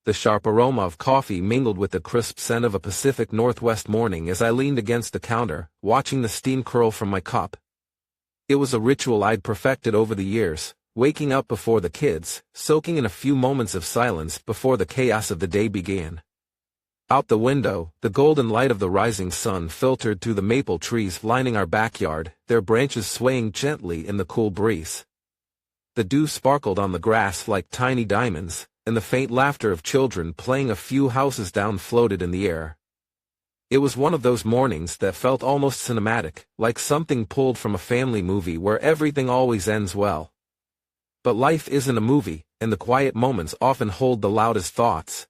the sharp aroma of coffee mingled with the crisp scent of a Pacific Northwest morning as I leaned against the counter, watching the steam curl from my cup. It was a ritual I'd perfected over the years, waking up before the kids, soaking in a few moments of silence before the chaos of the day began. Out the window, the golden light of the rising sun filtered through the maple trees lining our backyard, their branches swaying gently in the cool breeze. The dew sparkled on the grass like tiny diamonds, and the faint laughter of children playing a few houses down floated in the air. It was one of those mornings that felt almost cinematic, like something pulled from a family movie where everything always ends well. But life isn't a movie, and the quiet moments often hold the loudest thoughts.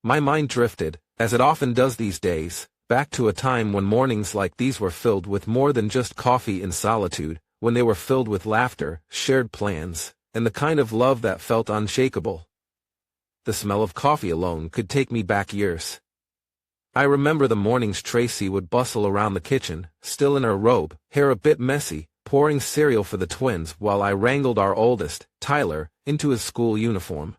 My mind drifted, as it often does these days, back to a time when mornings like these were filled with more than just coffee and solitude, when they were filled with laughter, shared plans, and the kind of love that felt unshakable. The smell of coffee alone could take me back years. I remember the mornings Tracy would bustle around the kitchen, still in her robe, hair a bit messy, pouring cereal for the twins while I wrangled our oldest, Tyler, into his school uniform.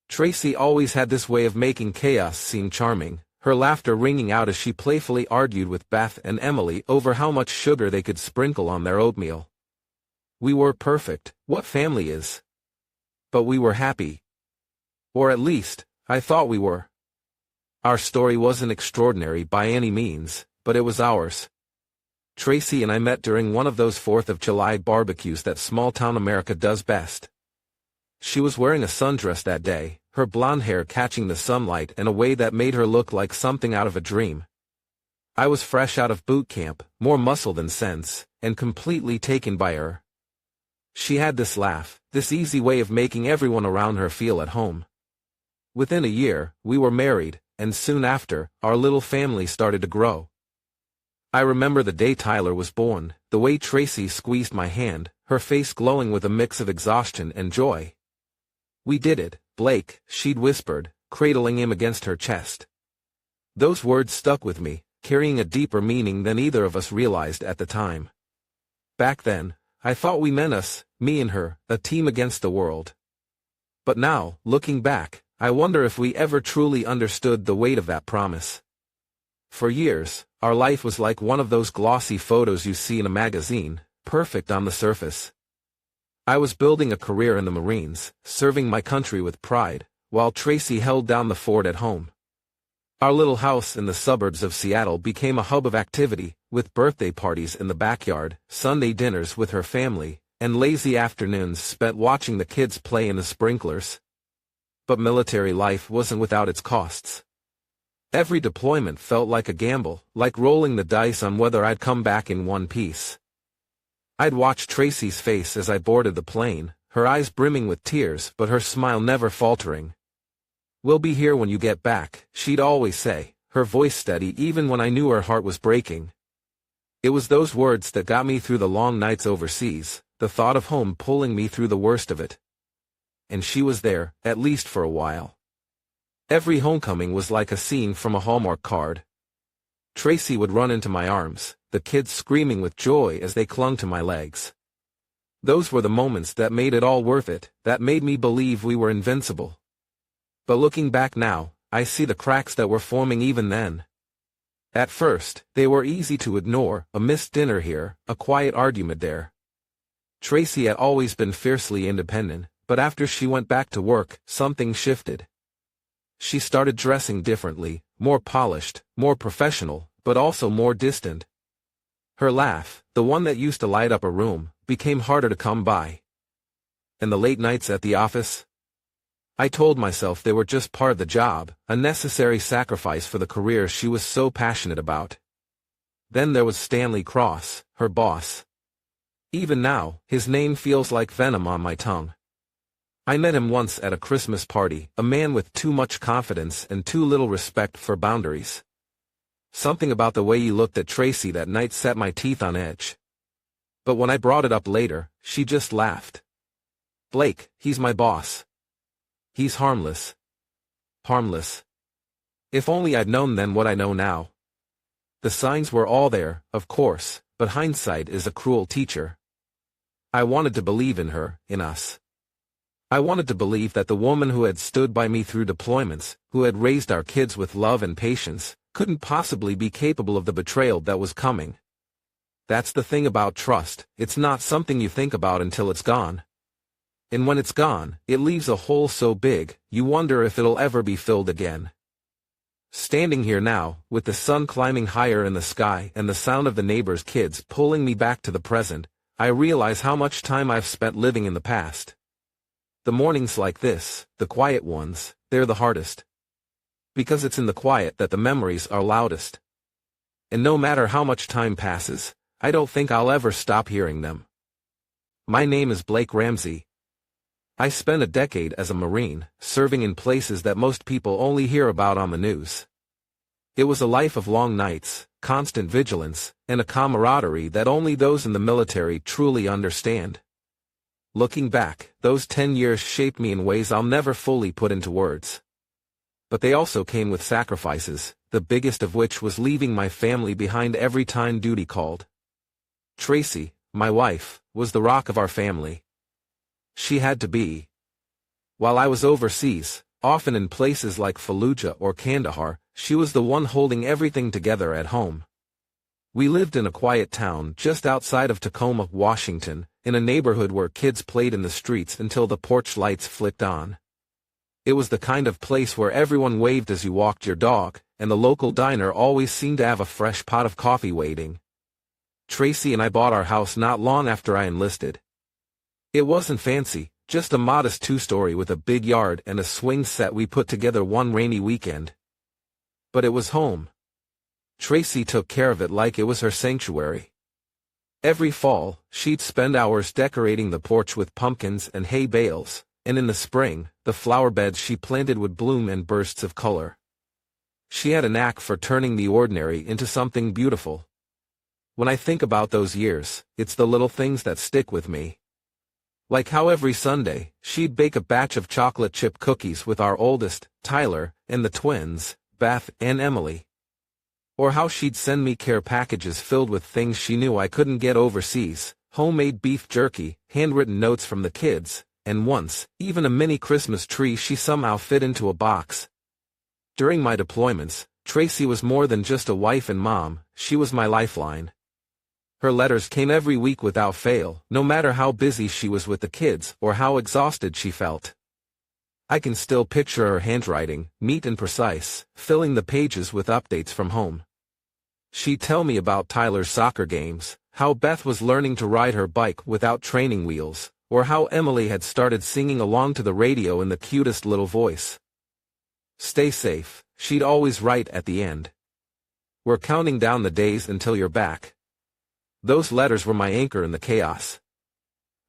Tracy always had this way of making chaos seem charming, her laughter ringing out as she playfully argued with Beth and Emily over how much sugar they could sprinkle on their oatmeal. We were perfect, what family is? But we were happy. Or at least, I thought we were. Our story wasn't extraordinary by any means, but it was ours. Tracy and I met during one of those 4th of July barbecues that small-town America does best. She was wearing a sundress that day, her blonde hair catching the sunlight in a way that made her look like something out of a dream. I was fresh out of boot camp, more muscle than sense, and completely taken by her. She had this laugh, this easy way of making everyone around her feel at home. Within a year, we were married, and soon after, our little family started to grow. I remember the day Tyler was born, the way Tracy squeezed my hand, her face glowing with a mix of exhaustion and joy. "We did it, Blake," she'd whispered, cradling him against her chest. Those words stuck with me, carrying a deeper meaning than either of us realized at the time. Back then, I thought we meant us, me and her, a team against the world. But now, looking back, I wonder if we ever truly understood the weight of that promise. For years, our life was like one of those glossy photos you see in a magazine, perfect on the surface. I was building a career in the Marines, serving my country with pride, while Tracy held down the fort at home. Our little house in the suburbs of Seattle became a hub of activity, with birthday parties in the backyard, Sunday dinners with her family, and lazy afternoons spent watching the kids play in the sprinklers. But military life wasn't without its costs. Every deployment felt like a gamble, like rolling the dice on whether I'd come back in one piece. I'd watch Tracy's face as I boarded the plane, her eyes brimming with tears but her smile never faltering. "We'll be here when you get back," she'd always say, her voice steady even when I knew her heart was breaking. It was those words that got me through the long nights overseas, the thought of home pulling me through the worst of it. And she was there, at least for a while. Every homecoming was like a scene from a Hallmark card. Tracy would run into my arms, the kids screaming with joy as they clung to my legs. Those were the moments that made it all worth it, that made me believe we were invincible. But looking back now, I see the cracks that were forming even then. At first, they were easy to ignore, a missed dinner here, a quiet argument there. Tracy had always been fiercely independent, but after she went back to work, something shifted. She started dressing differently, more polished, more professional, but also more distant. Her laugh, the one that used to light up a room, became harder to come by. And the late nights at the office? I told myself they were just part of the job, a necessary sacrifice for the career she was so passionate about. Then there was Stanley Cross, her boss. Even now, his name feels like venom on my tongue. I met him once at a Christmas party, a man with too much confidence and too little respect for boundaries. Something about the way he looked at Tracy that night set my teeth on edge. But when I brought it up later, she just laughed. "Blake, he's my boss. He's harmless." Harmless. If only I'd known then what I know now. The signs were all there, of course, but hindsight is a cruel teacher. I wanted to believe in her, in us. I wanted to believe that the woman who had stood by me through deployments, who had raised our kids with love and patience, couldn't possibly be capable of the betrayal that was coming. That's the thing about trust, it's not something you think about until it's gone. And when it's gone, it leaves a hole so big, you wonder if it'll ever be filled again. Standing here now, with the sun climbing higher in the sky and the sound of the neighbor's kids pulling me back to the present, I realize how much time I've spent living in the past. The mornings like this, the quiet ones, they're the hardest. Because it's in the quiet that the memories are loudest. And no matter how much time passes, I don't think I'll ever stop hearing them. My name is Blake Ramsey. I spent a decade as a Marine, serving in places that most people only hear about on the news. It was a life of long nights, constant vigilance, and a camaraderie that only those in the military truly understand. Looking back, those 10 years shaped me in ways I'll never fully put into words. But they also came with sacrifices, the biggest of which was leaving my family behind every time duty called. Tracy, my wife, was the rock of our family. She had to be. While I was overseas, often in places like Fallujah or Kandahar, she was the one holding everything together at home. We lived in a quiet town just outside of Tacoma, Washington, in a neighborhood where kids played in the streets until the porch lights flicked on. It was the kind of place where everyone waved as you walked your dog, and the local diner always seemed to have a fresh pot of coffee waiting. Tracy and I bought our house not long after I enlisted. It wasn't fancy, just a modest two-story with a big yard and a swing set we put together one rainy weekend. But it was home. Tracy took care of it like it was her sanctuary. Every fall, she'd spend hours decorating the porch with pumpkins and hay bales, and in the spring, the flower beds she planted would bloom in bursts of color. She had a knack for turning the ordinary into something beautiful. When I think about those years, it's the little things that stick with me. Like how every Sunday, she'd bake a batch of chocolate chip cookies with our oldest, Tyler, and the twins, Beth and Emily. Or how she'd send me care packages filled with things she knew I couldn't get overseas, homemade beef jerky, handwritten notes from the kids, and once, even a mini Christmas tree she somehow fit into a box. During my deployments, Tracy was more than just a wife and mom, she was my lifeline. Her letters came every week without fail, no matter how busy she was with the kids or how exhausted she felt. I can still picture her handwriting, neat and precise, filling the pages with updates from home. She'd tell me about Tyler's soccer games, how Beth was learning to ride her bike without training wheels, or how Emily had started singing along to the radio in the cutest little voice. Stay safe, she'd always write at the end. We're counting down the days until you're back. Those letters were my anchor in the chaos.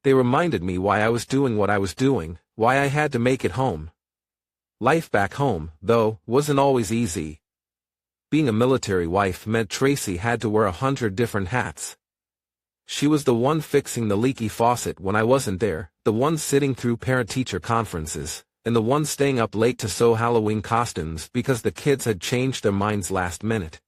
They reminded me why I was doing what I was doing, why I had to make it home. Life back home, though, wasn't always easy. Being a military wife meant Tracy had to wear 100 different hats. She was the one fixing the leaky faucet when I wasn't there, the one sitting through parent-teacher conferences, and the one staying up late to sew Halloween costumes because the kids had changed their minds last minute.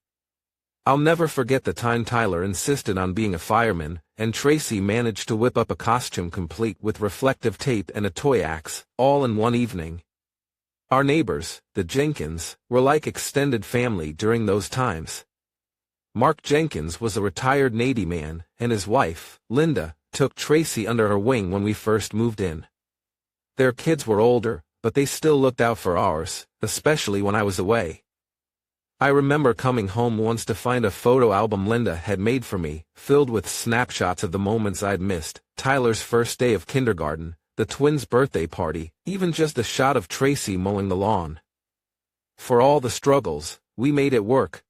I'll never forget the time Tyler insisted on being a fireman, and Tracy managed to whip up a costume complete with reflective tape and a toy axe, all in one evening. Our neighbors, the Jenkins, were like extended family during those times. Mark Jenkins was a retired Navy man, and his wife, Linda, took Tracy under her wing when we first moved in. Their kids were older, but they still looked out for ours, especially when I was away. I remember coming home once to find a photo album Linda had made for me, filled with snapshots of the moments I'd missed, Tyler's first day of kindergarten, the twins' birthday party, even just a shot of Tracy mowing the lawn. For all the struggles, we made it work.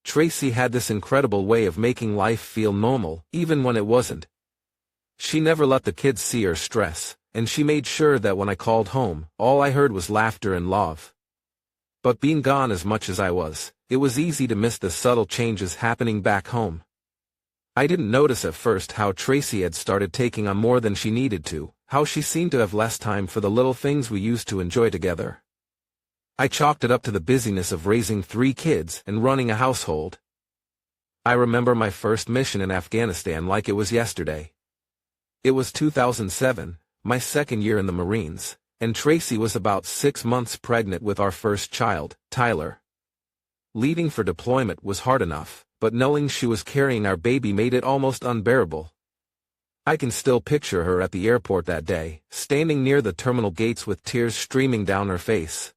Tracy had this incredible way of making life feel normal, even when it wasn't. She never let the kids see her stress, and she made sure that when I called home, all I heard was laughter and love. But being gone as much as I was, it was easy to miss the subtle changes happening back home. I didn't notice at first how Tracy had started taking on more than she needed to, how she seemed to have less time for the little things we used to enjoy together. I chalked it up to the busyness of raising 3 kids and running a household. I remember my first mission in Afghanistan like it was yesterday. It was 2007, my second year in the Marines, and Tracy was about 6 months pregnant with our first child, Tyler. Leaving for deployment was hard enough, but knowing she was carrying our baby made it almost unbearable. I can still picture her at the airport that day, standing near the terminal gates with tears streaming down her face.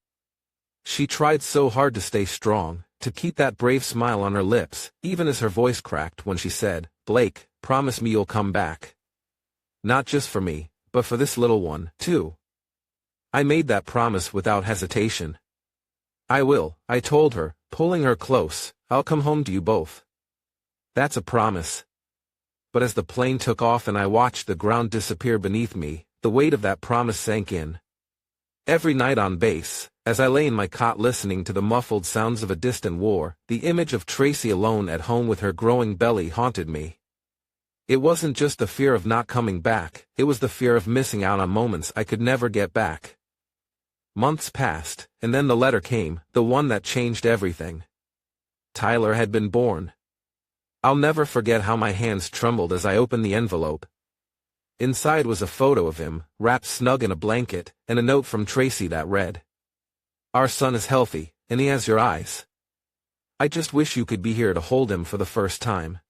She tried so hard to stay strong, to keep that brave smile on her lips, even as her voice cracked when she said, "Blake, promise me you'll come back. Not just for me, but for this little one, too." I made that promise without hesitation. "I will," I told her, pulling her close. "I'll come home to you both. That's a promise." But as the plane took off and I watched the ground disappear beneath me, the weight of that promise sank in. Every night on base, as I lay in my cot listening to the muffled sounds of a distant war, the image of Tracy alone at home with her growing belly haunted me. It wasn't just the fear of not coming back, it was the fear of missing out on moments I could never get back. Months passed, and then the letter came, the one that changed everything. Tyler had been born. I'll never forget how my hands trembled as I opened the envelope. Inside was a photo of him, wrapped snug in a blanket, and a note from Tracy that read, "Our son is healthy, and he has your eyes. I just wish you could be here to hold him for the first time."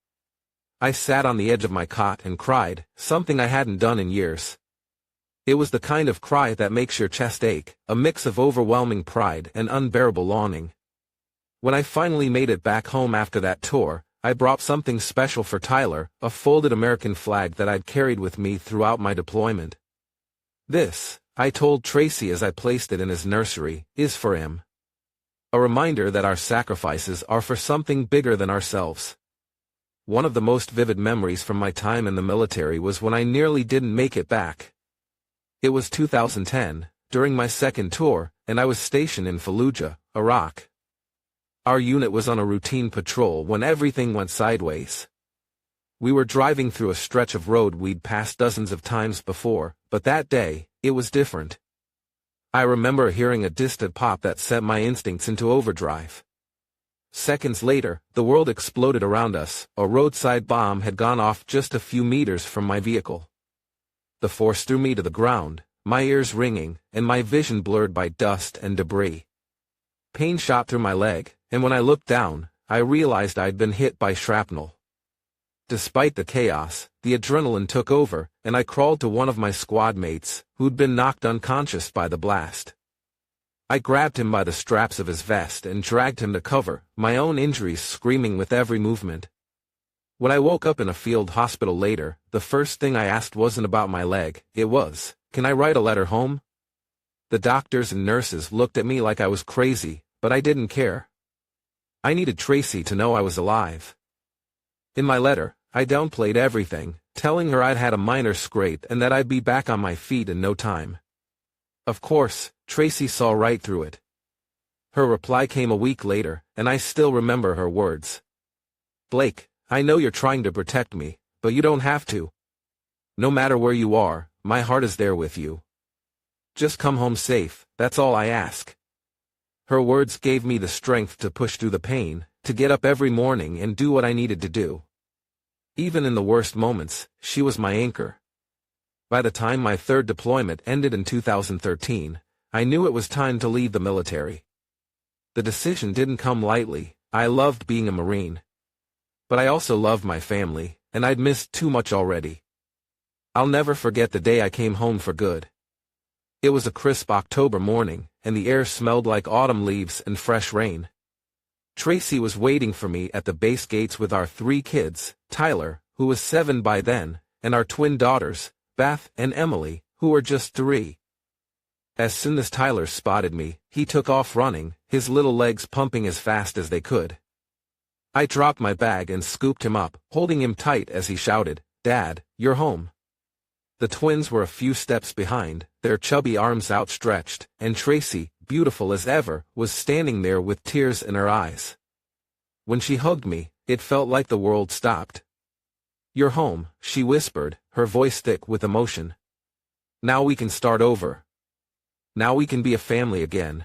I sat on the edge of my cot and cried, something I hadn't done in years. It was the kind of cry that makes your chest ache, a mix of overwhelming pride and unbearable longing. When I finally made it back home after that tour, I brought something special for Tyler, a folded American flag that I'd carried with me throughout my deployment. "This," I told Tracy as I placed it in his nursery, "is for him. A reminder that our sacrifices are for something bigger than ourselves." One of the most vivid memories from my time in the military was when I nearly didn't make it back. It was 2010, during my second tour, and I was stationed in Fallujah, Iraq. Our unit was on a routine patrol when everything went sideways. We were driving through a stretch of road we'd passed dozens of times before, but that day, it was different. I remember hearing a distant pop that sent my instincts into overdrive. Seconds later, the world exploded around us. A roadside bomb had gone off just a few meters from my vehicle. The force threw me to the ground, my ears ringing, and my vision blurred by dust and debris. Pain shot through my leg, and when I looked down, I realized I'd been hit by shrapnel. Despite the chaos, the adrenaline took over, and I crawled to one of my squad mates, who'd been knocked unconscious by the blast. I grabbed him by the straps of his vest and dragged him to cover, my own injuries screaming with every movement. When I woke up in a field hospital later, the first thing I asked wasn't about my leg, it was, "Can I write a letter home?" The doctors and nurses looked at me like I was crazy, but I didn't care. I needed Tracy to know I was alive. In my letter, I downplayed everything, telling her I'd had a minor scrape and that I'd be back on my feet in no time. Of course, Tracy saw right through it. Her reply came a week later, and I still remember her words. "Blake, I know you're trying to protect me, but you don't have to. No matter where you are, my heart is there with you. Just come home safe, that's all I ask." Her words gave me the strength to push through the pain, to get up every morning and do what I needed to do. Even in the worst moments, she was my anchor. By the time my third deployment ended in 2013, I knew it was time to leave the military. The decision didn't come lightly. I loved being a Marine. But I also loved my family, and I'd missed too much already. I'll never forget the day I came home for good. It was a crisp October morning, and the air smelled like autumn leaves and fresh rain. Tracy was waiting for me at the base gates with our 3 kids, Tyler, who was 7 by then, and our twin daughters, Beth and Emily, who were just 3. As soon as Tyler spotted me, he took off running, his little legs pumping as fast as they could. I dropped my bag and scooped him up, holding him tight as he shouted, "Dad, you're home." The twins were a few steps behind, their chubby arms outstretched, and Tracy, beautiful as ever, was standing there with tears in her eyes. When she hugged me, it felt like the world stopped. "You're home," she whispered, her voice thick with emotion. "Now we can start over. Now we can be a family again."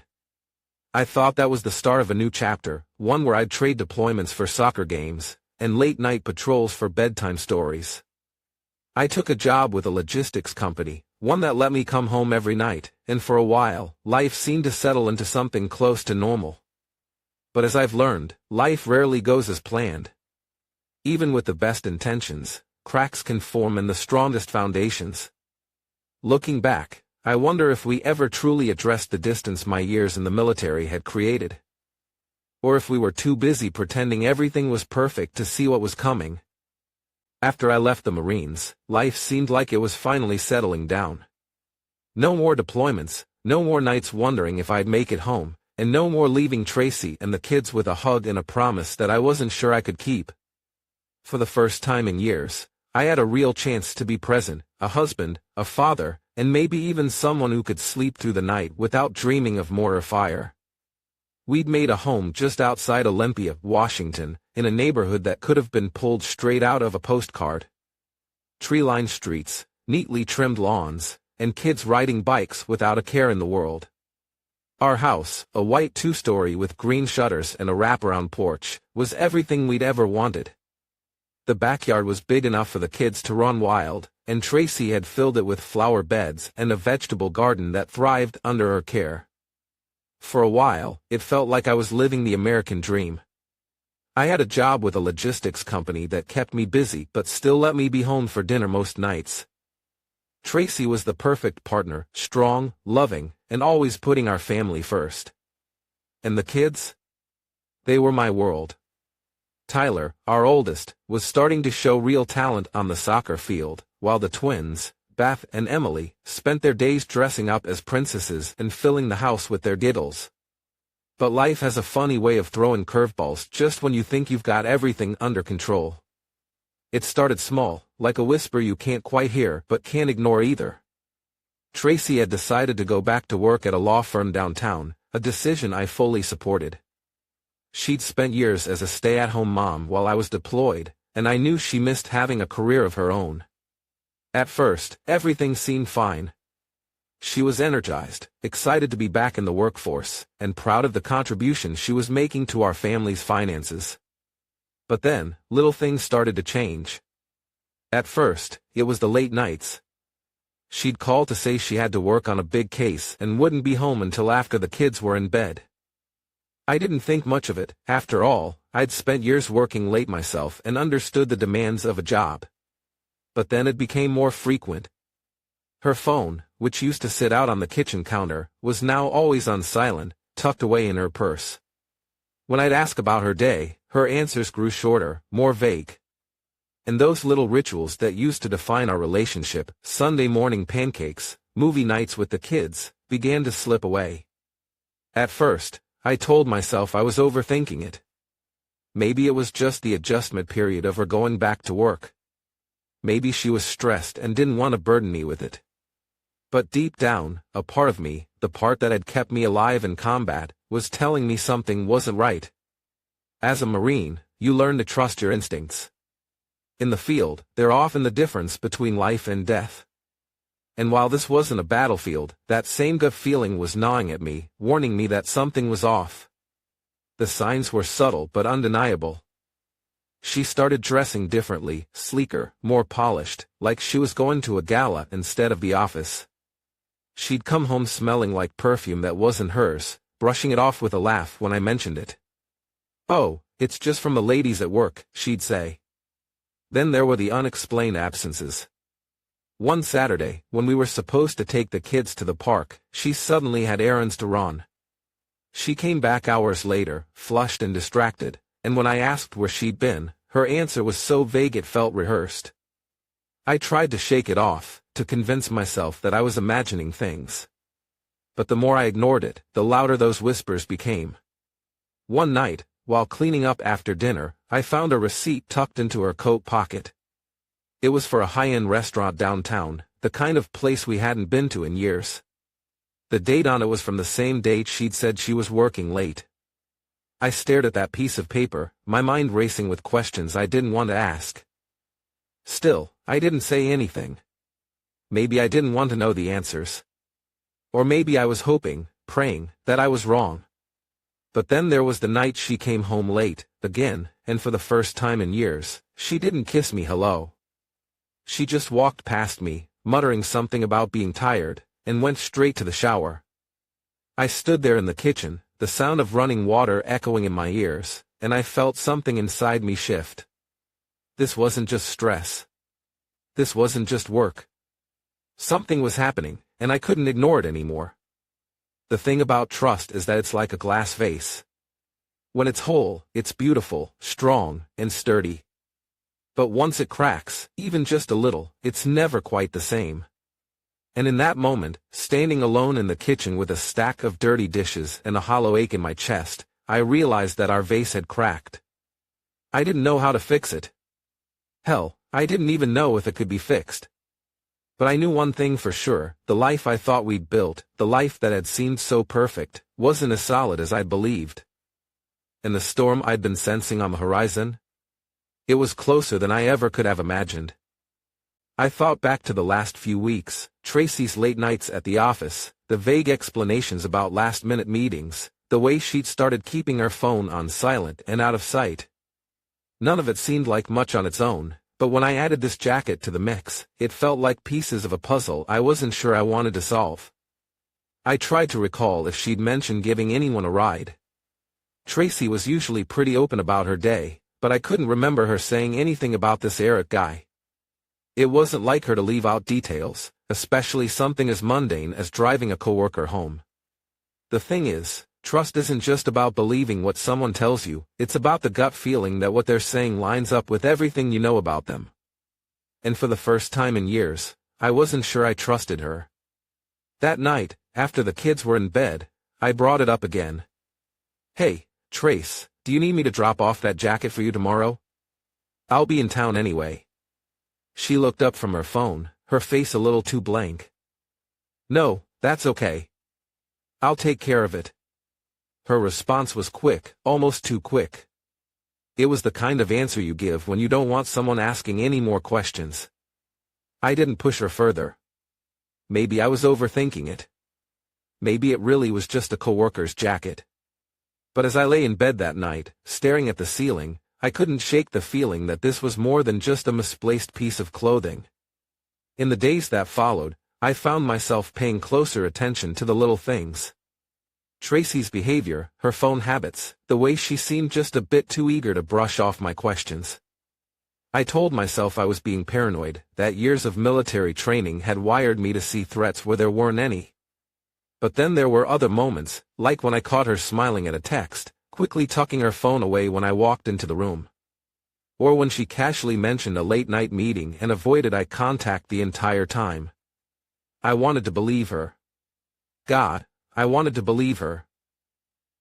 I thought that was the start of a new chapter, one where I'd trade deployments for soccer games, and late-night patrols for bedtime stories. I took a job with a logistics company, one that let me come home every night, and for a while, life seemed to settle into something close to normal. But as I've learned, life rarely goes as planned. Even with the best intentions, cracks can form in the strongest foundations. Looking back, I wonder if we ever truly addressed the distance my years in the military had created. Or if we were too busy pretending everything was perfect to see what was coming. After I left the Marines, life seemed like it was finally settling down. No more deployments, no more nights wondering if I'd make it home, and no more leaving Tracy and the kids with a hug and a promise that I wasn't sure I could keep. For the first time in years, I had a real chance to be present, a husband, a father, and maybe even someone who could sleep through the night without dreaming of more or fire. We'd made a home just outside Olympia, Washington, in a neighborhood that could have been pulled straight out of a postcard. Tree-lined streets, neatly trimmed lawns, and kids riding bikes without a care in the world. Our house, a white two-story with green shutters and a wraparound porch, was everything we'd ever wanted. The backyard was big enough for the kids to run wild, and Tracy had filled it with flower beds and a vegetable garden that thrived under her care. For a while, it felt like I was living the American dream. I had a job with a logistics company that kept me busy but still let me be home for dinner most nights. Tracy was the perfect partner, strong, loving, and always putting our family first. And the kids? They were my world. Tyler, our oldest, was starting to show real talent on the soccer field, while the twins, Beth and Emily, spent their days dressing up as princesses and filling the house with their giggles. But life has a funny way of throwing curveballs just when you think you've got everything under control. It started small, like a whisper you can't quite hear but can't ignore either. Tracy had decided to go back to work at a law firm downtown, a decision I fully supported. She'd spent years as a stay-at-home mom while I was deployed, and I knew she missed having a career of her own. At first, everything seemed fine. She was energized, excited to be back in the workforce, and proud of the contribution she was making to our family's finances. But then, little things started to change. At first, it was the late nights. She'd call to say she had to work on a big case and wouldn't be home until after the kids were in bed. I didn't think much of it. After all, I'd spent years working late myself and understood the demands of a job. But then it became more frequent. Her phone, which used to sit out on the kitchen counter, was now always on silent, tucked away in her purse. When I'd ask about her day, her answers grew shorter, more vague. And those little rituals that used to define our relationship, Sunday morning pancakes, movie nights with the kids, began to slip away. At first, I told myself I was overthinking it. Maybe it was just the adjustment period of her going back to work. Maybe she was stressed and didn't want to burden me with it. But deep down, a part of me, the part that had kept me alive in combat, was telling me something wasn't right. As a Marine, you learn to trust your instincts. In the field, they're often the difference between life and death. And while this wasn't a battlefield, that same gut feeling was gnawing at me, warning me that something was off. The signs were subtle but undeniable. She started dressing differently, sleeker, more polished, like she was going to a gala instead of the office. She'd come home smelling like perfume that wasn't hers, brushing it off with a laugh when I mentioned it. "Oh, it's just from the ladies at work," she'd say. Then there were the unexplained absences. One Saturday, when we were supposed to take the kids to the park, she suddenly had errands to run. She came back hours later, flushed and distracted, and when I asked where she'd been, her answer was so vague it felt rehearsed. I tried to shake it off, to convince myself that I was imagining things. But the more I ignored it, the louder those whispers became. One night, while cleaning up after dinner, I found a receipt tucked into her coat pocket. It was for a high-end restaurant downtown, the kind of place we hadn't been to in years. The date on it was from the same date she'd said she was working late. I stared at that piece of paper, my mind racing with questions I didn't want to ask. Still, I didn't say anything. Maybe I didn't want to know the answers. Or maybe I was hoping, praying, that I was wrong. But then there was the night she came home late, again, and for the first time in years, she didn't kiss me hello. She just walked past me, muttering something about being tired, and went straight to the shower. I stood there in the kitchen, the sound of running water echoing in my ears, and I felt something inside me shift. This wasn't just stress. This wasn't just work. Something was happening, and I couldn't ignore it anymore. The thing about trust is that it's like a glass vase. When it's whole, it's beautiful, strong, and sturdy. But once it cracks, even just a little, it's never quite the same. And in that moment, standing alone in the kitchen with a stack of dirty dishes and a hollow ache in my chest, I realized that our vase had cracked. I didn't know how to fix it. Hell, I didn't even know if it could be fixed. But I knew one thing for sure: the life I thought we'd built, the life that had seemed so perfect, wasn't as solid as I'd believed. And the storm I'd been sensing on the horizon? It was closer than I ever could have imagined. I thought back to the last few weeks, Tracy's late nights at the office, the vague explanations about last-minute meetings, the way she'd started keeping her phone on silent and out of sight. None of it seemed like much on its own, but when I added this jacket to the mix, it felt like pieces of a puzzle I wasn't sure I wanted to solve. I tried to recall if she'd mentioned giving anyone a ride. Tracy was usually pretty open about her day, but I couldn't remember her saying anything about this Eric guy. It wasn't like her to leave out details, especially something as mundane as driving a coworker home. The thing is, trust isn't just about believing what someone tells you, it's about the gut feeling that what they're saying lines up with everything you know about them. And for the first time in years, I wasn't sure I trusted her. That night, after the kids were in bed, I brought it up again. "Hey, Trace, do you need me to drop off that jacket for you tomorrow? I'll be in town anyway." She looked up from her phone, her face a little too blank. "No, that's okay. I'll take care of it." Her response was quick, almost too quick. It was the kind of answer you give when you don't want someone asking any more questions. I didn't push her further. Maybe I was overthinking it. Maybe it really was just a coworker's jacket. But as I lay in bed that night, staring at the ceiling, I couldn't shake the feeling that this was more than just a misplaced piece of clothing. In the days that followed, I found myself paying closer attention to the little things. Tracy's behavior, her phone habits, the way she seemed just a bit too eager to brush off my questions. I told myself I was being paranoid, that years of military training had wired me to see threats where there weren't any. But then there were other moments, like when I caught her smiling at a text, quickly tucking her phone away when I walked into the room. Or when she casually mentioned a late-night meeting and avoided eye contact the entire time. I wanted to believe her. God, I wanted to believe her.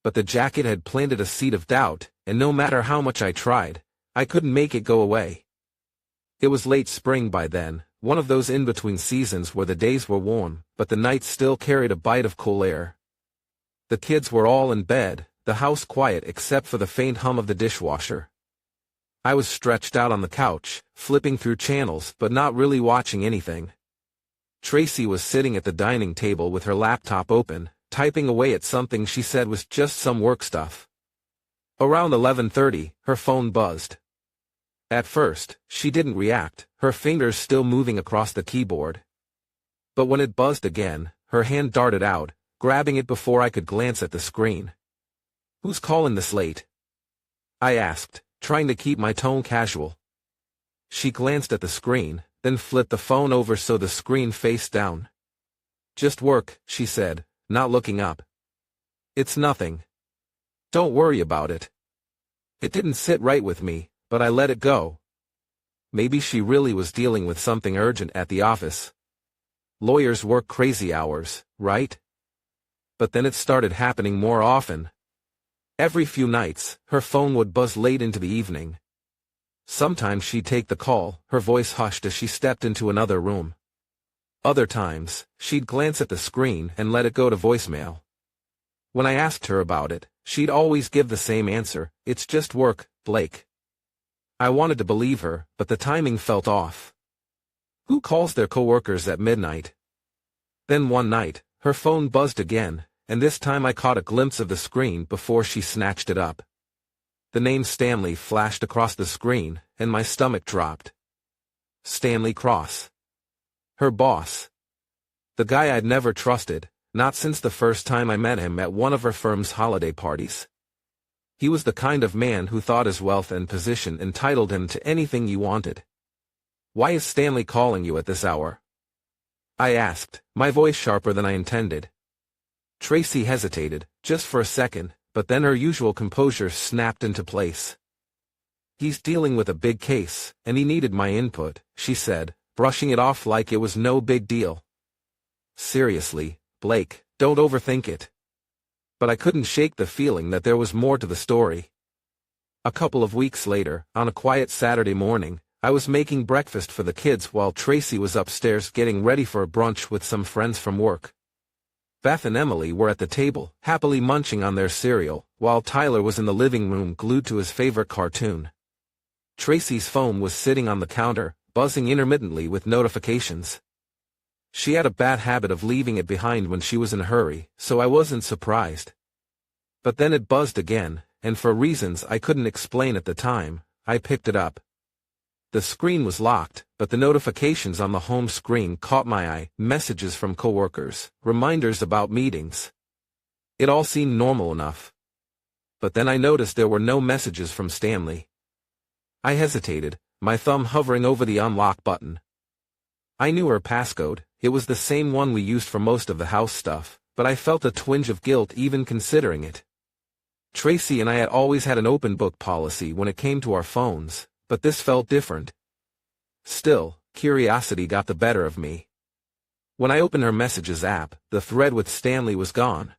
But the jacket had planted a seed of doubt, and no matter how much I tried, I couldn't make it go away. It was late spring by then, one of those in-between seasons where the days were warm, but the nights still carried a bite of cool air. The kids were all in bed, the house quiet except for the faint hum of the dishwasher. I was stretched out on the couch, flipping through channels but not really watching anything. Tracy was sitting at the dining table with her laptop open, typing away at something she said was just some work stuff. Around 11:30, her phone buzzed. At first, she didn't react, her fingers still moving across the keyboard. But when it buzzed again, her hand darted out, grabbing it before I could glance at the screen. "Who's calling this late?" I asked, trying to keep my tone casual. She glanced at the screen, then flipped the phone over so the screen faced down. "Just work," she said, not looking up. "It's nothing. Don't worry about it." It didn't sit right with me, but I let it go. Maybe she really was dealing with something urgent at the office. Lawyers work crazy hours, right? But then it started happening more often. Every few nights, her phone would buzz late into the evening. Sometimes she'd take the call, her voice hushed as she stepped into another room. Other times, she'd glance at the screen and let it go to voicemail. When I asked her about it, she'd always give the same answer: "It's just work, Blake." I wanted to believe her, but the timing felt off. Who calls their coworkers at midnight? Then one night, her phone buzzed again, and this time I caught a glimpse of the screen before she snatched it up. The name Stanley flashed across the screen, and my stomach dropped. Stanley Cross. Her boss. The guy I'd never trusted, not since the first time I met him at one of her firm's holiday parties. He was the kind of man who thought his wealth and position entitled him to anything you wanted. "Why is Stanley calling you at this hour?" I asked, my voice sharper than I intended. Tracy hesitated, just for a second, but then her usual composure snapped into place. "He's dealing with a big case, and he needed my input," she said, brushing it off like it was no big deal. "Seriously, Blake, don't overthink it." But I couldn't shake the feeling that there was more to the story. A couple of weeks later, on a quiet Saturday morning, I was making breakfast for the kids while Tracy was upstairs getting ready for a brunch with some friends from work. Beth and Emily were at the table, happily munching on their cereal, while Tyler was in the living room glued to his favorite cartoon. Tracy's phone was sitting on the counter, buzzing intermittently with notifications. She had a bad habit of leaving it behind when she was in a hurry, so I wasn't surprised. But then it buzzed again, and for reasons I couldn't explain at the time, I picked it up. The screen was locked, but the notifications on the home screen caught my eye: messages from coworkers, reminders about meetings. It all seemed normal enough. But then I noticed there were no messages from Stanley. I hesitated, my thumb hovering over the unlock button. I knew her passcode. It was the same one we used for most of the house stuff, but I felt a twinge of guilt even considering it. Tracy and I had always had an open book policy when it came to our phones, but this felt different. Still, curiosity got the better of me. When I opened her Messages app, the thread with Stanley was gone.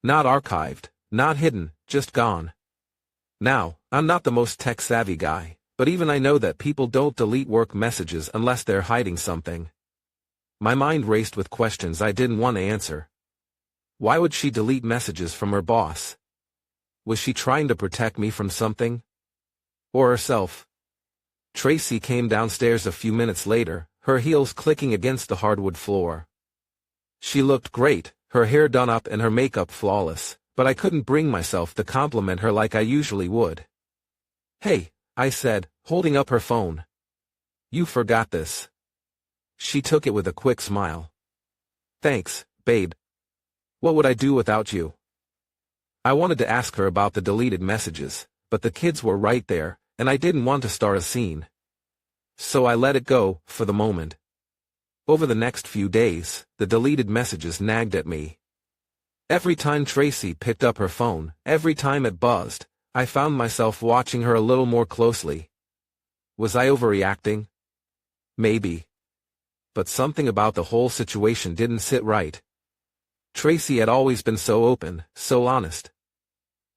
Not archived, not hidden, just gone. Now, I'm not the most tech-savvy guy, but even I know that people don't delete work messages unless they're hiding something. My mind raced with questions I didn't want to answer. Why would she delete messages from her boss? Was she trying to protect me from something? Or herself? Tracy came downstairs a few minutes later, her heels clicking against the hardwood floor. She looked great, her hair done up and her makeup flawless, but I couldn't bring myself to compliment her like I usually would. "Hey," I said, holding up her phone. "You forgot this." She took it with a quick smile. "Thanks, babe. What would I do without you?" I wanted to ask her about the deleted messages, but the kids were right there, and I didn't want to start a scene. So I let it go, for the moment. Over the next few days, the deleted messages nagged at me. Every time Tracy picked up her phone, every time it buzzed, I found myself watching her a little more closely. Was I overreacting? Maybe. But something about the whole situation didn't sit right. Tracy had always been so open, so honest.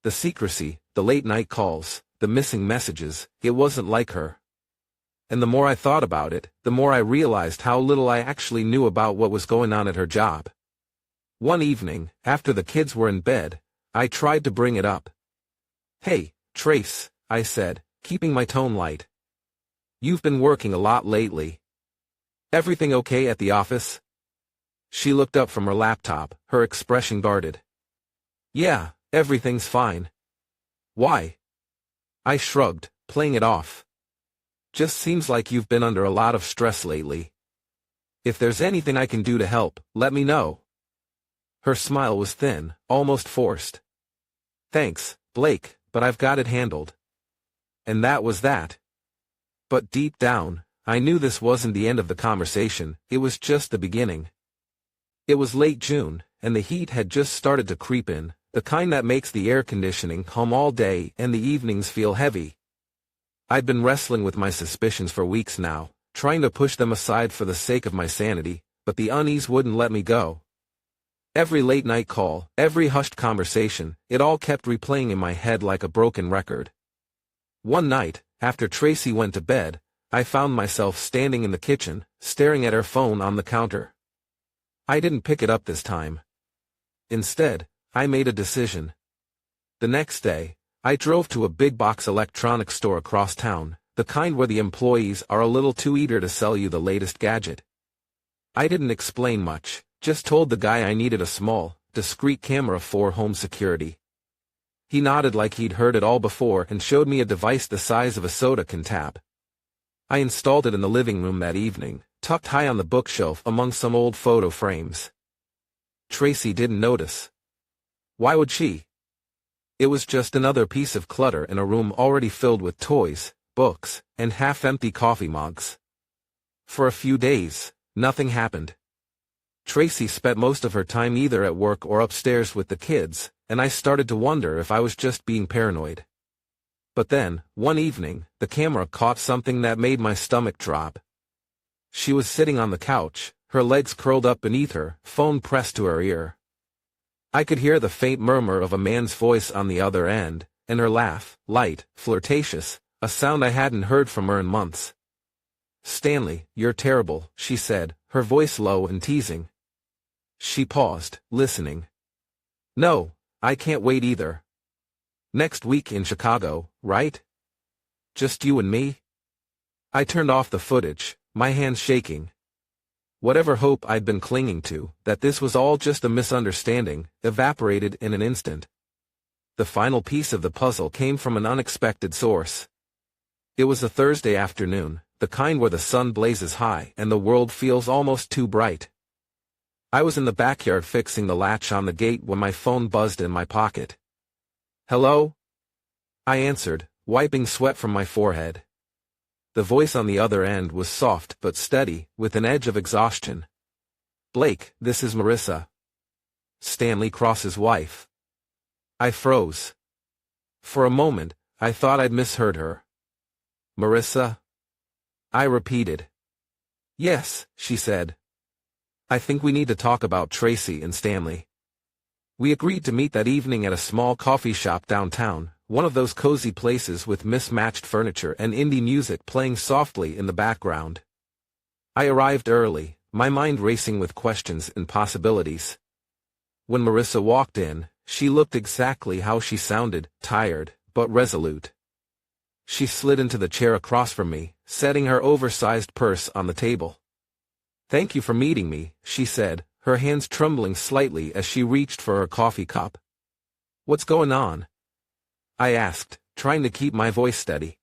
The secrecy, the late-night calls, the missing messages, it wasn't like her. And the more I thought about it, the more I realized how little I actually knew about what was going on at her job. One evening, after the kids were in bed, I tried to bring it up. "Hey, Trace," I said, keeping my tone light. "You've been working a lot lately. Everything okay at the office?" She looked up from her laptop, her expression guarded. "Yeah, everything's fine." "Why?" I shrugged, playing it off. "Just seems like you've been under a lot of stress lately. If there's anything I can do to help, let me know." Her smile was thin, almost forced. "Thanks, Blake, but I've got it handled." And that was that. But deep down, I knew this wasn't the end of the conversation, it was just the beginning. It was late June, and the heat had just started to creep in, the kind that makes the air conditioning hum all day and the evenings feel heavy. I'd been wrestling with my suspicions for weeks now, trying to push them aside for the sake of my sanity, but the unease wouldn't let me go. Every late-night call, every hushed conversation, it all kept replaying in my head like a broken record. One night, after Tracy went to bed, I found myself standing in the kitchen, staring at her phone on the counter. I didn't pick it up this time. Instead, I made a decision. The next day, I drove to a big-box electronics store across town, the kind where the employees are a little too eager to sell you the latest gadget. I didn't explain much, just told the guy I needed a small, discreet camera for home security. He nodded like he'd heard it all before and showed me a device the size of a soda can tap. I installed it in the living room that evening, tucked high on the bookshelf among some old photo frames. Tracy didn't notice. Why would she? It was just another piece of clutter in a room already filled with toys, books, and half-empty coffee mugs. For a few days, nothing happened. Tracy spent most of her time either at work or upstairs with the kids, and I started to wonder if I was just being paranoid. But then, one evening, the camera caught something that made my stomach drop. She was sitting on the couch, her legs curled up beneath her, phone pressed to her ear. I could hear the faint murmur of a man's voice on the other end, and her laugh, light, flirtatious, a sound I hadn't heard from her in months. "Stanley, you're terrible," she said, her voice low and teasing. She paused, listening. "No, I can't wait either. Next week in Chicago, right? Just you and me?" I turned off the footage, my hands shaking. Whatever hope I'd been clinging to, that this was all just a misunderstanding, evaporated in an instant. The final piece of the puzzle came from an unexpected source. It was a Thursday afternoon, the kind where the sun blazes high and the world feels almost too bright. I was in the backyard fixing the latch on the gate when my phone buzzed in my pocket. "Hello?" I answered, wiping sweat from my forehead. The voice on the other end was soft but steady, with an edge of exhaustion. "Blake, this is Marissa. Stanley Cross's wife." I froze. For a moment, I thought I'd misheard her. "Marissa?" I repeated. "Yes," she said. "I think we need to talk about Tracy and Stanley." We agreed to meet that evening at a small coffee shop downtown, one of those cozy places with mismatched furniture and indie music playing softly in the background. I arrived early, my mind racing with questions and possibilities. When Marissa walked in, she looked exactly how she sounded, tired, but resolute. She slid into the chair across from me, setting her oversized purse on the table. "Thank you for meeting me," she said, her hands trembling slightly as she reached for her coffee cup. "What's going on?" I asked, trying to keep my voice steady.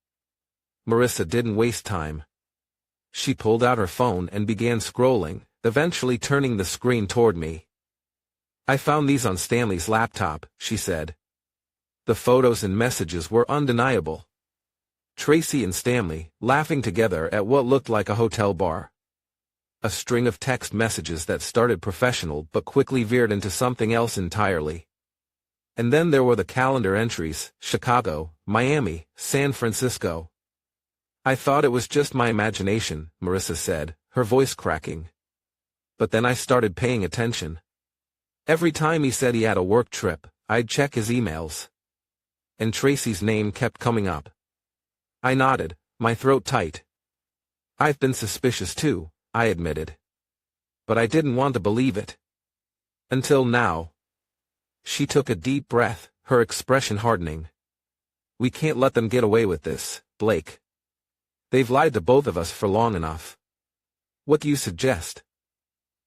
Marissa didn't waste time. She pulled out her phone and began scrolling, eventually turning the screen toward me. "I found these on Stanley's laptop," she said. The photos and messages were undeniable. Tracy and Stanley, laughing together at what looked like a hotel bar. A string of text messages that started professional but quickly veered into something else entirely. And then there were the calendar entries: Chicago, Miami, San Francisco. "I thought it was just my imagination," Marissa said, her voice cracking. But then I started paying attention. Every time he said he had a work trip, I'd check his emails. And Tracy's name kept coming up. I nodded, my throat tight. "I've been suspicious too," I admitted. But I didn't want to believe it. Until now. She took a deep breath, her expression hardening. "We can't let them get away with this, Blake. They've lied to both of us for long enough. What do you suggest?"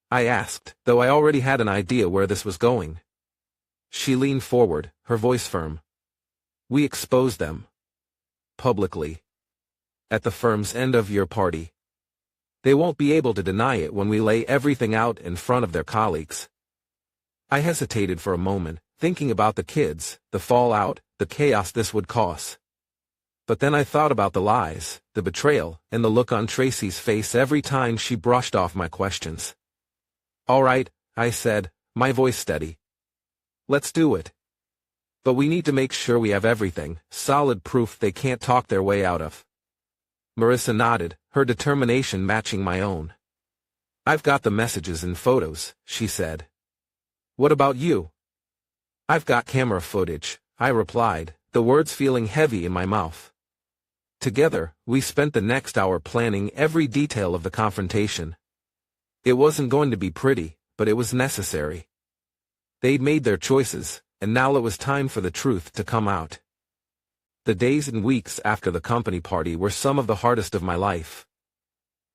I asked, though I already had an idea where this was going. She leaned forward, her voice firm. "We expose them. Publicly. At the firm's end-of-year party. They won't be able to deny it when we lay everything out in front of their colleagues." I hesitated for a moment, thinking about the kids, the fallout, the chaos this would cause. But then I thought about the lies, the betrayal, and the look on Tracy's face every time she brushed off my questions. "All right," I said, my voice steady. "Let's do it. But we need to make sure we have everything, solid proof they can't talk their way out of." Marissa nodded, her determination matching my own. "I've got the messages and photos," she said. "What about you?" "I've got camera footage," I replied, the words feeling heavy in my mouth. Together, we spent the next hour planning every detail of the confrontation. It wasn't going to be pretty, but it was necessary. They'd made their choices, and now it was time for the truth to come out. The days and weeks after the company party were some of the hardest of my life.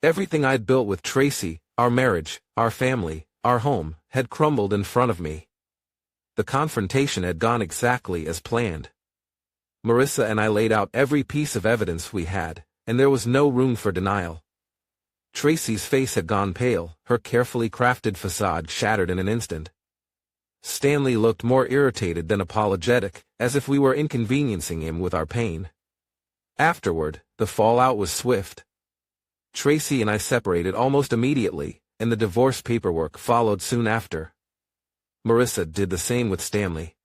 Everything I'd built with Tracy, our marriage, our family, our home, had crumbled in front of me. The confrontation had gone exactly as planned. Marissa and I laid out every piece of evidence we had, and there was no room for denial. Tracy's face had gone pale, her carefully crafted facade shattered in an instant. Stanley looked more irritated than apologetic, as if we were inconveniencing him with our pain. Afterward, the fallout was swift. Tracy and I separated almost immediately, and the divorce paperwork followed soon after. Marissa did the same with Stanley.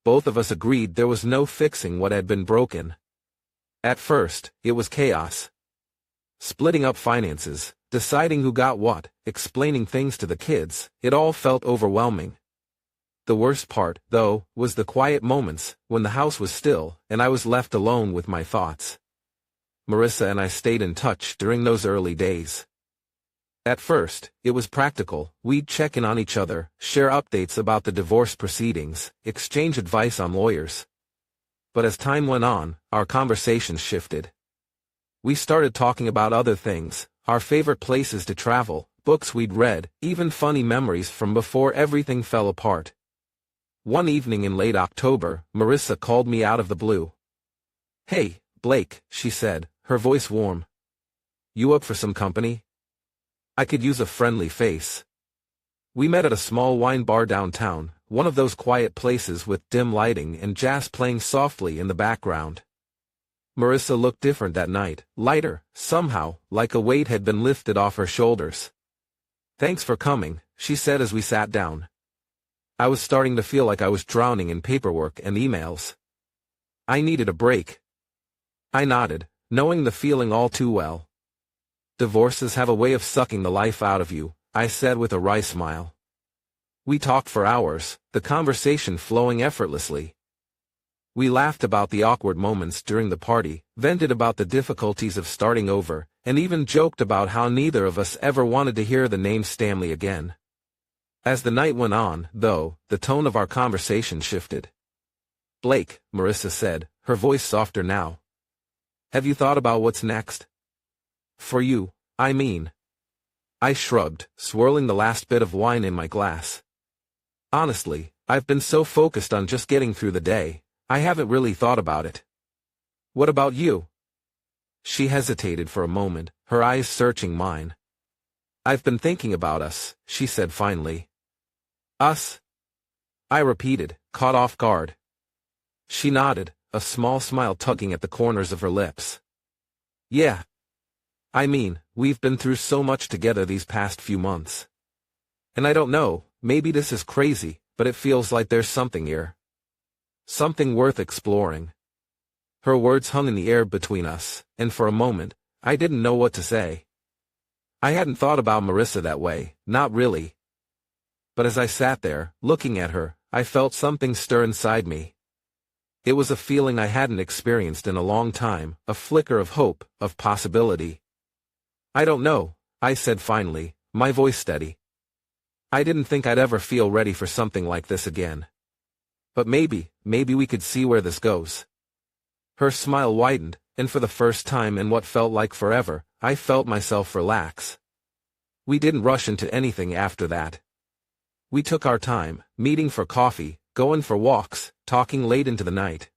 Both of us agreed there was no fixing what had been broken. At first, it was chaos. Splitting up finances, deciding who got what, explaining things to the kids, it all felt overwhelming. The worst part, though, was the quiet moments, when the house was still, and I was left alone with my thoughts. Marissa and I stayed in touch during those early days. At first, it was practical. We'd check in on each other, share updates about the divorce proceedings, exchange advice on lawyers. But as time went on, our conversations shifted. We started talking about other things, our favorite places to travel, books we'd read, even funny memories from before everything fell apart. One evening in late October, Marissa called me out of the blue. "Hey, Blake," she said, her voice warm. "You up for some company?" I could use a friendly face. We met at a small wine bar downtown, one of those quiet places with dim lighting and jazz playing softly in the background. Marissa looked different that night, lighter, somehow, like a weight had been lifted off her shoulders. "Thanks for coming," she said as we sat down. I was starting to feel like I was drowning in paperwork and emails. I needed a break. I nodded, knowing the feeling all too well. "Divorces have a way of sucking the life out of you," I said with a wry smile. We talked for hours, the conversation flowing effortlessly. We laughed about the awkward moments during the party, vented about the difficulties of starting over, and even joked about how neither of us ever wanted to hear the name Stanley again. As the night went on, though, the tone of our conversation shifted. "Blake," Marissa said, her voice softer now. "Have you thought about what's next? For you, I mean." I shrugged, swirling the last bit of wine in my glass. "Honestly, I've been so focused on just getting through the day, I haven't really thought about it. What about you?" She hesitated for a moment, her eyes searching mine. "I've been thinking about us," she said finally. "Us?" I repeated, caught off guard. She nodded, a small smile tugging at the corners of her lips. "Yeah. I mean, we've been through so much together these past few months. And I don't know, maybe this is crazy, but it feels like there's something here. Something worth exploring." Her words hung in the air between us, and for a moment, I didn't know what to say. I hadn't thought about Marissa that way, not really. But as I sat there, looking at her, I felt something stir inside me. It was a feeling I hadn't experienced in a long time, a flicker of hope, of possibility. "I don't know," I said finally, my voice steady. "I didn't think I'd ever feel ready for something like this again. But maybe we could see where this goes." Her smile widened, and for the first time in what felt like forever, I felt myself relax. We didn't rush into anything after that. We took our time, meeting for coffee, going for walks, talking late into the night.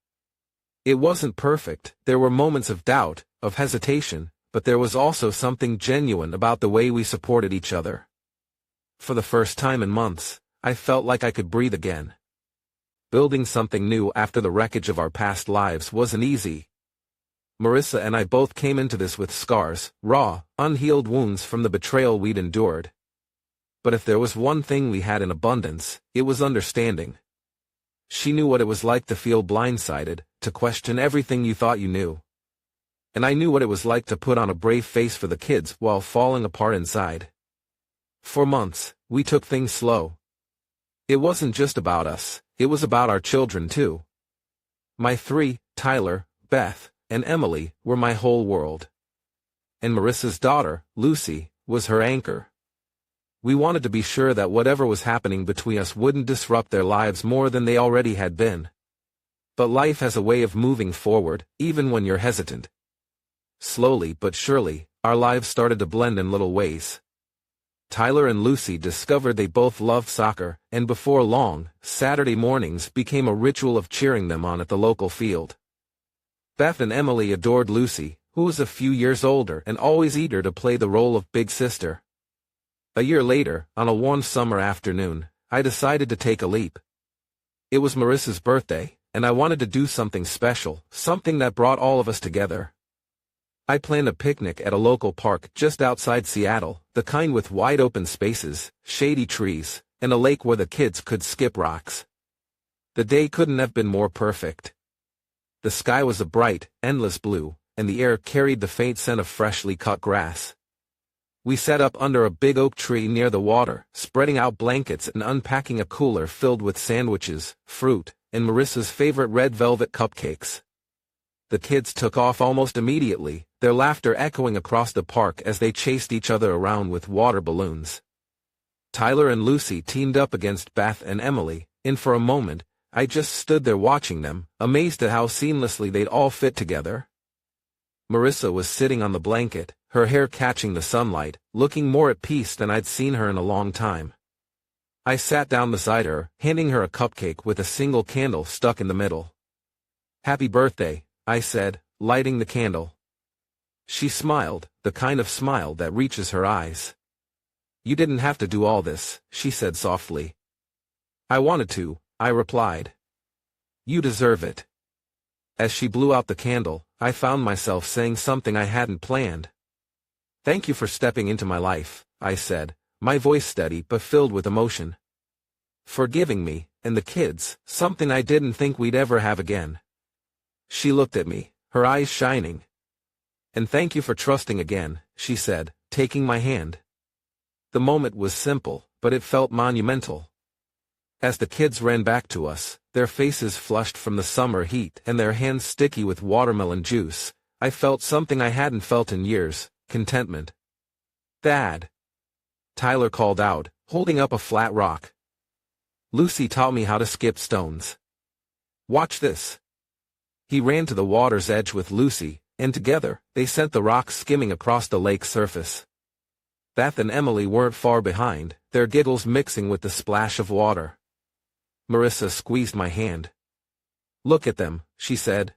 It wasn't perfect, there were moments of doubt, of hesitation, but there was also something genuine about the way we supported each other. For the first time in months, I felt like I could breathe again. Building something new after the wreckage of our past lives wasn't easy. Marissa and I both came into this with scars, raw, unhealed wounds from the betrayal we'd endured. But if there was one thing we had in abundance, it was understanding. She knew what it was like to feel blindsided, to question everything you thought you knew. And I knew what it was like to put on a brave face for the kids while falling apart inside. For months, we took things slow. It wasn't just about us, it was about our children too. My three, Tyler, Beth, and Emily, were my whole world. And Marissa's daughter, Lucy, was her anchor. We wanted to be sure that whatever was happening between us wouldn't disrupt their lives more than they already had been. But life has a way of moving forward, even when you're hesitant. Slowly but surely, our lives started to blend in little ways. Tyler and Lucy discovered they both loved soccer, and before long, Saturday mornings became a ritual of cheering them on at the local field. Beth and Emily adored Lucy, who was a few years older and always eager to play the role of big sister. A year later, on a warm summer afternoon, I decided to take a leap. It was Marissa's birthday, and I wanted to do something special, something that brought all of us together. I planned a picnic at a local park just outside Seattle, the kind with wide open spaces, shady trees, and a lake where the kids could skip rocks. The day couldn't have been more perfect. The sky was a bright, endless blue, and the air carried the faint scent of freshly cut grass. We sat up under a big oak tree near the water, spreading out blankets and unpacking a cooler filled with sandwiches, fruit, and Marissa's favorite red velvet cupcakes. The kids took off almost immediately, their laughter echoing across the park as they chased each other around with water balloons. Tyler and Lucy teamed up against Beth and Emily, and for a moment, I just stood there watching them, amazed at how seamlessly they'd all fit together. Marissa was sitting on the blanket, her hair catching the sunlight, looking more at peace than I'd seen her in a long time. I sat down beside her, handing her a cupcake with a single candle stuck in the middle. "Happy birthday," I said, lighting the candle. She smiled, the kind of smile that reaches her eyes. "You didn't have to do all this," she said softly. "I wanted to," I replied. "You deserve it." As she blew out the candle, I found myself saying something I hadn't planned. "Thank you for stepping into my life," I said, my voice steady but filled with emotion. "For giving me, and the kids, something I didn't think we'd ever have again." She looked at me, her eyes shining. "And thank you for trusting again," she said, taking my hand. The moment was simple, but it felt monumental. As the kids ran back to us, their faces flushed from the summer heat and their hands sticky with watermelon juice, I felt something I hadn't felt in years, contentment. "Dad!" Tyler called out, holding up a flat rock. "Lucy taught me how to skip stones. Watch this." He ran to the water's edge with Lucy, and together, they sent the rocks skimming across the lake's surface. Beth and Emily weren't far behind, their giggles mixing with the splash of water. Marissa squeezed my hand. "Look at them," she said.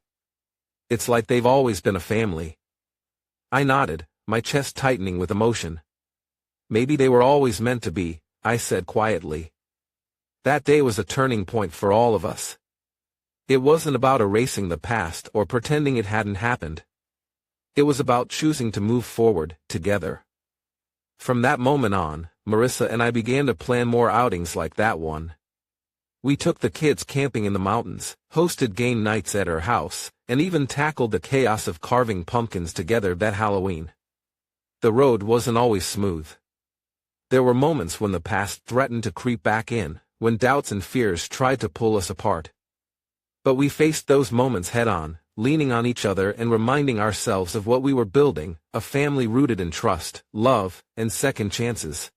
"It's like they've always been a family." I nodded, my chest tightening with emotion. "Maybe they were always meant to be," I said quietly. That day was a turning point for all of us. It wasn't about erasing the past or pretending it hadn't happened. It was about choosing to move forward, together. From that moment on, Marissa and I began to plan more outings like that one. We took the kids camping in the mountains, hosted game nights at her house, and even tackled the chaos of carving pumpkins together that Halloween. The road wasn't always smooth. There were moments when the past threatened to creep back in, when doubts and fears tried to pull us apart. But we faced those moments head-on, leaning on each other and reminding ourselves of what we were building, a family rooted in trust, love, and second chances.